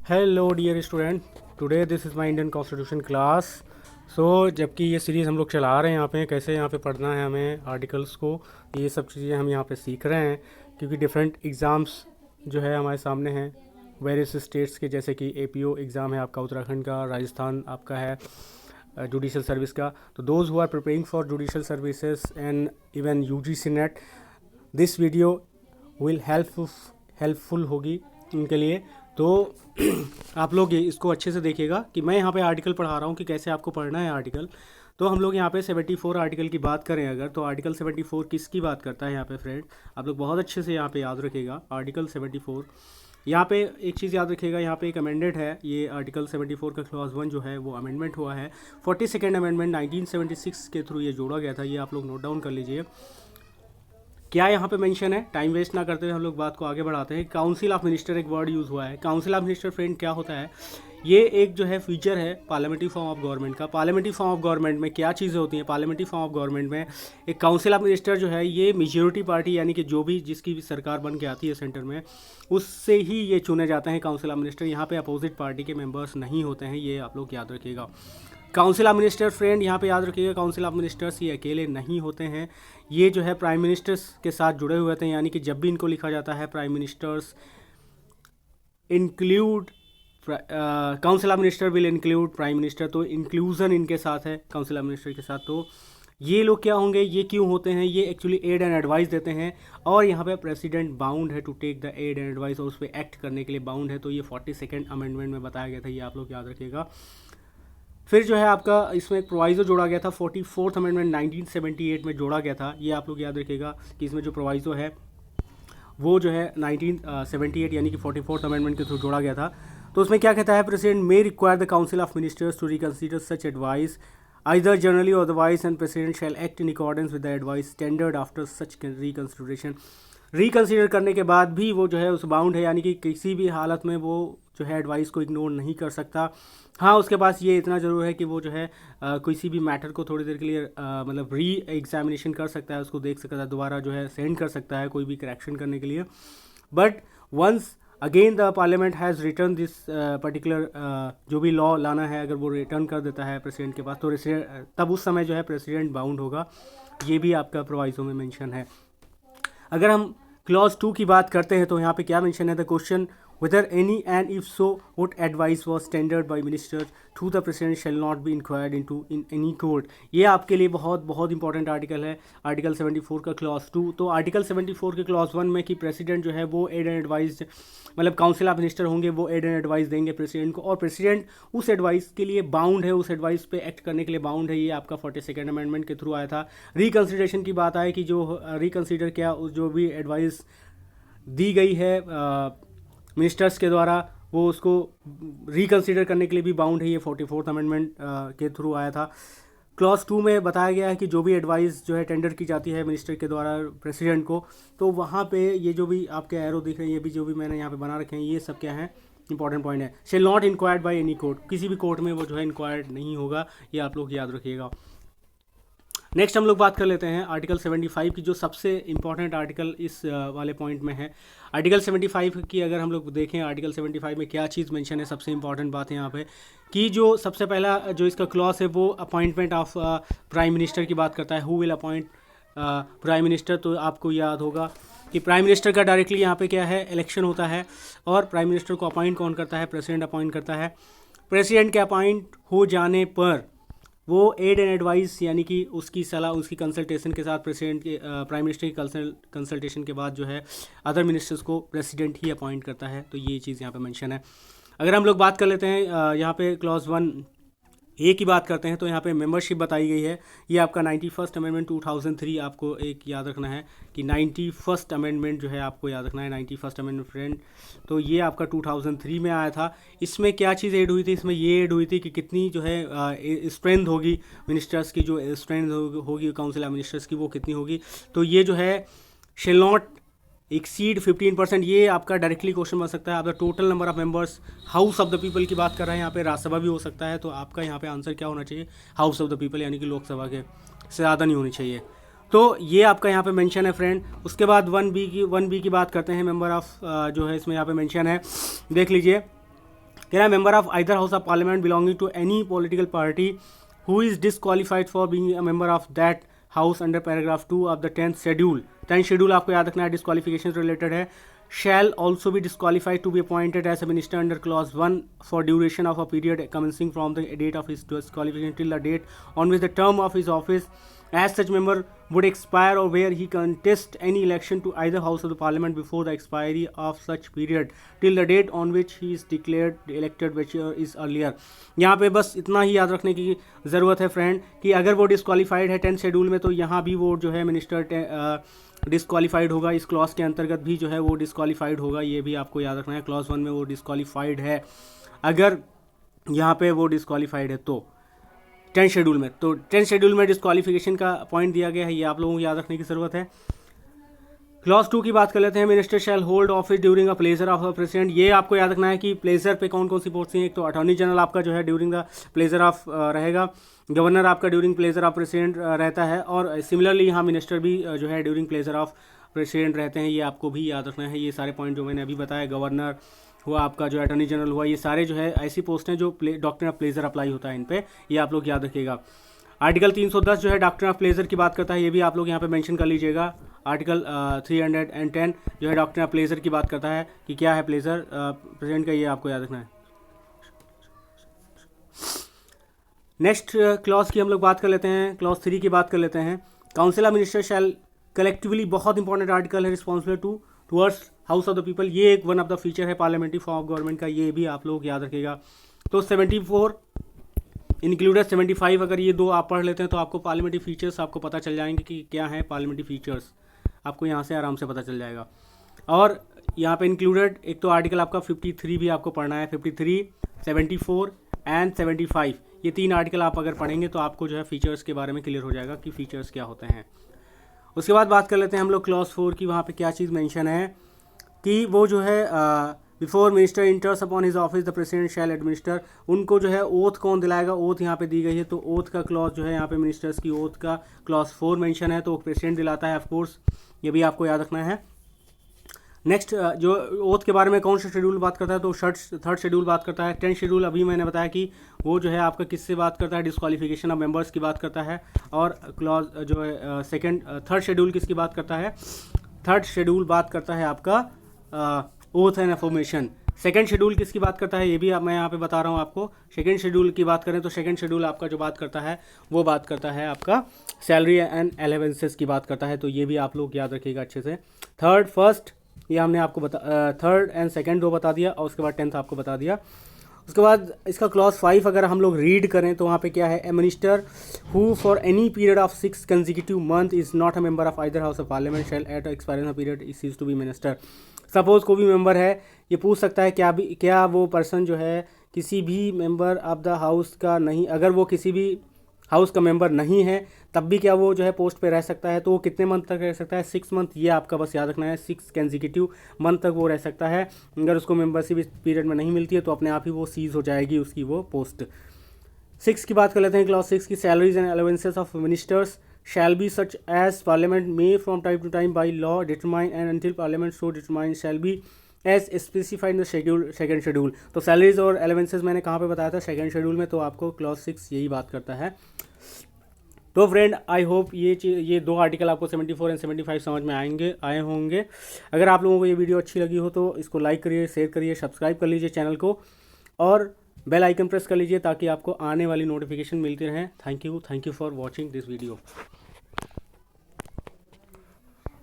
Hello dear student, today this is my Indian constitution class. जबकि ये series हम लोग चला रहे हैं यहाँ पे कैसे यहाँ पे पढ़ना है हमें आर्टिकल्स को, ये सब चीज़ें हम यहाँ पे सीख रहे हैं क्योंकि डिफरेंट एग्ज़ाम्स जो है हमारे सामने हैं वेरियस स्टेट्स के, जैसे कि एपीओ एग्ज़ाम है आपका उत्तराखंड का, राजस्थान आपका है जुडिशल सर्विस का। तो those who are preparing for judicial services and even UGC NET, this video will helpful होगी उनके लिए। तो आप लोग ये इसको अच्छे से देखिएगा कि मैं यहाँ पे आर्टिकल पढ़ा रहा हूँ कि कैसे आपको पढ़ना है आर्टिकल। तो हम लोग यहाँ पे 74 आर्टिकल की बात करें अगर, तो आर्टिकल 74 किसकी बात करता है यहाँ पे फ्रेंड, आप लोग बहुत अच्छे से यहाँ पे याद रखिएगा। आर्टिकल 74 यहाँ पे एक चीज़ याद रखिएगा, यहाँ पे एक अमेंडेड है, ये आर्टिकल 74 का क्लॉज 1 जो है वो अमेंडमेंट हुआ है। 42nd अमेंडमेंट 1976 के थ्रू ये जोड़ा गया था, ये आप लोग नोट डाउन कर लीजिए। क्या यहाँ पे मेंशन है, टाइम वेस्ट ना करते हुए हम लोग बात को आगे बढ़ाते हैं। काउंसिल ऑफ मिनिस्टर एक वर्ड यूज़ हुआ है। काउंसिल ऑफ मिनिस्टर फ्रेंड क्या होता है, ये एक जो है फीचर है पार्लियामेंट्री फॉर्म ऑफ गवर्नमेंट का। पार्लियामेंट्री फॉर्म ऑफ गवर्नमेंट में क्या चीज़ें होती हैं, पार्लियामेंट्री फॉर्म ऑफ गवर्नमेंट में एक काउंसिल ऑफ मिनिस्टर जो है ये मेजोरिटी पार्टी यानी कि जो भी जिसकी भी सरकार बन के आती है सेंटर में, उससे ही ये चुने जाते हैं काउंसिल ऑफ मिनिस्टर। यहाँ पे अपोजिट पार्टी के मेंबर्स नहीं होते हैं, ये आप लोग याद रखिएगा। काउंसिल ऑफ मिनिस्टर फ्रेंड यहाँ पे याद रखिएगा, काउंसिल ऑफ मिनिस्टर्स ये अकेले नहीं होते हैं, ये जो है प्राइम मिनिस्टर्स के साथ जुड़े हुए थे, यानी कि जब भी इनको लिखा जाता है prime ministers include council of minister will include prime minister, तो इंक्लूजन इनके साथ है काउंसिल ऑफ मिनिस्टर के साथ। तो ये लोग क्या होंगे, ये क्यों होते हैं, ये एक्चुअली एड एंड एडवाइस देते हैं और यहाँ पे प्रेसिडेंट बाउंड है to take the aid and advice, और उस पर एक्ट करने के लिए बाउंड है। तो ये 42nd अमेंडमेंट में बताया गया था, ये आप लोग याद रखिएगा। फिर जो है आपका इसमें एक प्रोवाइजो जोड़ा गया था, 44th अमेंडमेंट 1978 में जोड़ा गया था, ये आप लोग याद रखिएगा कि इसमें जो प्रोवाइजो है वो जो है 1978 यानी कि 44th अमेंडमेंट के थ्रू जोड़ा गया था। तो उसमें क्या कहता है, president may require the council of ministers to reconsider such advice either generally or otherwise, and president shall act in accordance with the advice tendered after such reconsideration. Reconsider करने के बाद भी वो जो है उस बाउंड है, यानी कि किसी भी हालत में वो जो है एडवाइस को इग्नोर नहीं कर सकता। हाँ, उसके पास ये इतना ज़रूर है कि वो जो है किसी भी मैटर को थोड़ी देर के लिए मतलब री एग्जामिनेशन कर सकता है, उसको देख सकता है, दोबारा जो है सेंड कर सकता है कोई भी करेक्शन करने के लिए। But once again the parliament has return this particular जो भी लॉ लाना है, अगर वो रिटर्न कर देता है प्रेसिडेंट के पास, तो तब उस समय जो है प्रेसिडेंट बाउंड होगा, ये भी आपका प्रोवाइजो में मेंशन है। अगर हम क्लॉज 2 की बात करते हैं तो यहाँ पे क्या मेंशन है, the question whether any and if so what advice was tendered by minister to the president shall not be inquired into in any court। ये आपके लिए बहुत बहुत इंपॉर्टेंट आर्टिकल है, आर्टिकल 74 का क्लॉज 2। तो आर्टिकल 74 के क्लॉज 1 में कि प्रेसिडेंट जो है वो एड एंड एडवाइस, मतलब काउंसिल ऑफ मिनिस्टर होंगे, वो एड एंड एडवाइस देंगे प्रेसिडेंट को, और प्रेसिडेंट उस एडवाइस के लिए बाउंड है, उस एडवाइस पे एक्ट करने के लिए बाउंड है। ये आपका 42nd अमेंडमेंट के थ्रू आया था। रिकन्सिडरेशन की बात आए कि जो रिकन्सिडर क्या जो भी एडवाइस दी गई है मिनिस्टर्स के द्वारा, वो उसको रिकंसिडर करने के लिए भी बाउंड है, ये 44th अमेंडमेंट के थ्रू आया था। क्लॉज 2 में बताया गया है कि जो भी एडवाइस जो है टेंडर की जाती है मिनिस्टर के द्वारा प्रेसिडेंट को, तो वहाँ पे ये जो भी आपके एरो दिख रहे हैं, ये भी जो भी मैंने यहाँ पे बना रखे हैं, ये सब क्या है, इंपॉर्टेंट पॉइंट है। Shall not inquired by any court, किसी भी कोर्ट में वो जो है इंक्वायर्ड नहीं होगा, ये आप लोग याद रखिएगा। नेक्स्ट हम लोग बात कर लेते हैं आर्टिकल 75 की, जो सबसे इंपॉर्टेंट आर्टिकल इस वाले पॉइंट में है। आर्टिकल 75 की अगर हम लोग देखें, आर्टिकल 75 में क्या चीज़ मेंशन है, सबसे इंपॉर्टेंट बात है यहाँ पे कि जो सबसे पहला जो इसका क्लॉज है वो अपॉइंटमेंट ऑफ प्राइम मिनिस्टर की बात करता है। Who will appoint prime minister, तो आपको याद होगा कि प्राइम मिनिस्टर का डायरेक्टली यहाँ पे क्या है, इलेक्शन होता है, और प्राइम मिनिस्टर को अपॉइंट कौन करता है, प्रेसिडेंट अपॉइंट करता है। प्रेसिडेंट के अपॉइंट हो जाने पर वो एड एंड एडवाइस यानी कि उसकी सलाह, उसकी कंसल्टेशन के साथ, प्रेसिडेंट के प्राइम मिनिस्टर की कंसल्टेशन के बाद जो है अदर मिनिस्टर्स को प्रेसिडेंट ही अपॉइंट करता है। तो ये चीज़ यहाँ पे मेंशन है। अगर हम लोग बात कर लेते हैं यहाँ पे क्लॉज 1 ए की बात करते हैं, तो यहाँ पे मेंबरशिप बताई गई है। ये आपका 91st अमेंडमेंट 2003 आपको एक याद रखना है कि 91st अमेंडमेंट जो है आपको याद रखना है, 91st अमेंडमेंट फ्रेंड। तो ये आपका 2003 में आया था। इसमें क्या चीज़ ऐड हुई थी, इसमें ये ऐड हुई थी कि कितनी जो है स्ट्रेंथ होगी मिनिस्टर्स की, जो स्ट्रेंथ होगी काउंसिल ऑफ मिनिस्टर्स की, वो कितनी होगी। तो ये जो है शेल नॉट एक्सीड 15%, ये आपका डायरेक्टली क्वेश्चन बन सकता है। आपका total number of members, house of the people की बात कर रहे हैं यहाँ पे, राज्यसभा भी हो सकता है, तो आपका यहाँ पे आंसर क्या होना चाहिए, हाउस ऑफ द पीपल यानी कि लोकसभा के से ज़्यादा नहीं होनी चाहिए। तो ये आपका यहाँ पे मेंशन है फ्रेंड। उसके बाद 1B की बात करते हैं, मेंबर ऑफ जो है इसमें यहाँ पे मेंशन है, देख लीजिए कह रहा है member of either house of parliament belonging to any political party who is disqualified for being a member of that house under paragraph 2 of the 10th schedule. 10th schedule आपको याद रखना है, डिसक्वालिफिकेशन रिलेटेड है। shall also be disqualified to be appointed as a minister under clause 1 for duration of a period commencing from the date of his disqualification till the date on which the term of his office as such member would expire or where he contest any election to either house of the parliament before the expiry of such period till the date on which he is declared elected which is earlier। यहाँ पे बस इतना ही याद रखने की ज़रूरत है friend कि अगर वो डिस्क्वालीफाइड है 10th शेड्यूल में तो यहाँ भी वो जो है मिनिस्टर डिस्क्वालीफाइड होगा। इस क्लॉज के अंतर्गत भी जो है वो डिस्क्वालीफाइड होगा, ये भी आपको याद रखना है। क्लॉज 1 में वो डिस्क्वालीफाइड है, अगर यहाँ पे वो डिस्क्वालीफाइड है तो 10th शेड्यूल में, तो 10th शेड्यूल में डिस्क्वालिफिकेशन का पॉइंट दिया गया है, ये आप लोगों को याद रखने की ज़रूरत है। क्लॉज 2 की बात कर लेते हैं। Minister shall hold office during a pleasure of a president. ये आपको याद रखना है कि प्लेजर पे कौन कौन सी पोस्ट हैं। एक तो अटॉर्नी जनरल आपका जो है ड्यूरिंग द प्लेजर ऑफ रहेगा, गवर्नर आपका ड्यूरिंग प्लेजर ऑफ प्रेसिडेंट रहता है, और सिमिलरली यहाँ मिनिस्टर भी जो है ड्यूरिंग प्लेजर ऑफ प्रेसिडेंट रहते हैं। ये आपको भी याद रखना है। ये सारे पॉइंट जो मैंने अभी बताया, गवर्नर हुआ आपका, जो अटॉर्नी जनरल हुआ, ये सारे जो है ऐसी पोस्ट हैं जो डॉक्ट्रिन ऑफ प्लेजर अप्लाई होता है इन पे, ये आप लोग याद रखिएगा। आर्टिकल 310 जो है डॉक्ट्रिन ऑफ प्लेजर की बात करता है, ये भी आप लोग यहाँ पे मेंशन कर लीजिएगा। आर्टिकल 310 जो है डॉक्ट्रिन ऑफ प्लेजर की बात करता है कि क्या है प्लेजर प्रेसिडेंट का, ये आपको याद रखना है। नेक्स्ट क्लॉज की हम लोग बात कर लेते हैं, क्लॉज 3 की बात कर लेते हैं। Council of minister shell collectively, बहुत इंपॉर्टेंट आर्टिकल है, responsible towards house of the people. ये एक वन ऑफ द फीचर है पार्लियामेंट्री फॉर्म ऑफ गवर्नमेंट का, ये भी आप लोग याद रखिएगा। तो 74 इंक्लूडेड 75, अगर ये दो आप पढ़ लेते हैं तो आपको पार्लियामेंट्री फीचर्स आपको पता चल जाएंगे कि क्या है पार्लियामेंट्री फीचर्स, आपको यहाँ से आराम से पता चल जाएगा। और यहाँ पे इंक्लूडेड एक तो आर्टिकल आपका 53 भी आपको पढ़ना है। 53, 74 एंड 75, ये 3 आर्टिकल आप अगर पढ़ेंगे तो आपको जो है फीचर्स के बारे में क्लियर हो जाएगा कि फीचर्स क्या होते हैं। उसके बाद बात कर लेते हैं हम लोग क्लॉज 4 की। वहाँ पे क्या चीज़ मेंशन है कि वो जो है before minister इंटर्स upon his office the president shell administer, उनको जो है ओथ कौन दिलाएगा, ओथ यहाँ पे दी गई है। तो ओथ का क्लॉज जो है यहाँ पे मिनिस्टर्स की ओथ का क्लॉज 4 मेंशन है, तो प्रेसिडेंट दिलाता है ऑफकोर्स, ये भी आपको याद रखना है। नेक्स्ट जो ओथ के बारे में कौन सा शेड्यूल बात करता है, तो 3rd शेड्यूल बात करता है। 10th शेड्यूल अभी मैंने बताया कि वो जो है आपका किससे बात करता है, डिस्क्वालिफिकेशन ऑफ मेंबर्स की बात करता है। और क्लॉज जो है 3rd शेड्यूल किसकी बात करता है, 3rd शेड्यूल बात करता है आपका oath and affirmation. 2nd schedule किसकी बात करता है, ये भी मैं यहाँ पे बता रहा हूँ आपको। 2nd शेड्यूल की बात करें तो 2nd शेड्यूल आपका जो बात करता है वो बात करता है आपका सैलरी एंड अलाउंसेस की बात करता है, तो ये भी आप लोग याद रखिएगा अच्छे से। 3rd, 1st ये हमने आपको 3rd एंड 2nd दो बता दिया, और उसके बाद 10th आपको बता दिया। उसके बाद इसका क्लॉज 5 अगर हम लोग रीड करें तो वहाँ पे क्या है, a minister who for any period of 6 consecutive month is not a member of either house of parliament shall at expiring period is cease to be minister. Suppose कोई भी मेंबर है, ये पूछ सकता है क्या वो पर्सन जो है किसी भी मेंबर ऑफ द हाउस का नहीं, अगर वो किसी भी हाउस का मेंबर नहीं है तब भी क्या वो जो है पोस्ट पे रह सकता है, तो वो कितने मंथ तक रह सकता है, 6 मंथ, ये आपका बस याद रखना है। 6 कंसेक्यूटिव मंथ तक वो रह सकता है। अगर उसको मेंबरशिप इस पीरियड में नहीं मिलती है तो अपने आप ही वो सीज हो जाएगी उसकी वो पोस्ट। 6 की बात कर लेते हैं, क्लॉज 6 की। Salaries and allowances of ministers shall be such as parliament may from time to time by law determine and until parliament so determines shall be as specified in the schedule 2nd schedule. तो salaries और allowances मैंने कहाँ पे बताया था, 2nd schedule में, तो आपको क्लॉज 6 यही बात करता है। तो फ्रेंड आई होप ये 2 आर्टिकल आपको 74 एंड 75 समझ में आए होंगे। अगर आप लोगों को ये वीडियो अच्छी लगी हो तो इसको लाइक करिए, शेयर करिए, सब्सक्राइब कर लीजिए चैनल को, और बेल आइकन प्रेस कर लीजिए ताकि आपको आने वाली नोटिफिकेशन मिलती रहे। Thank you for watching this video.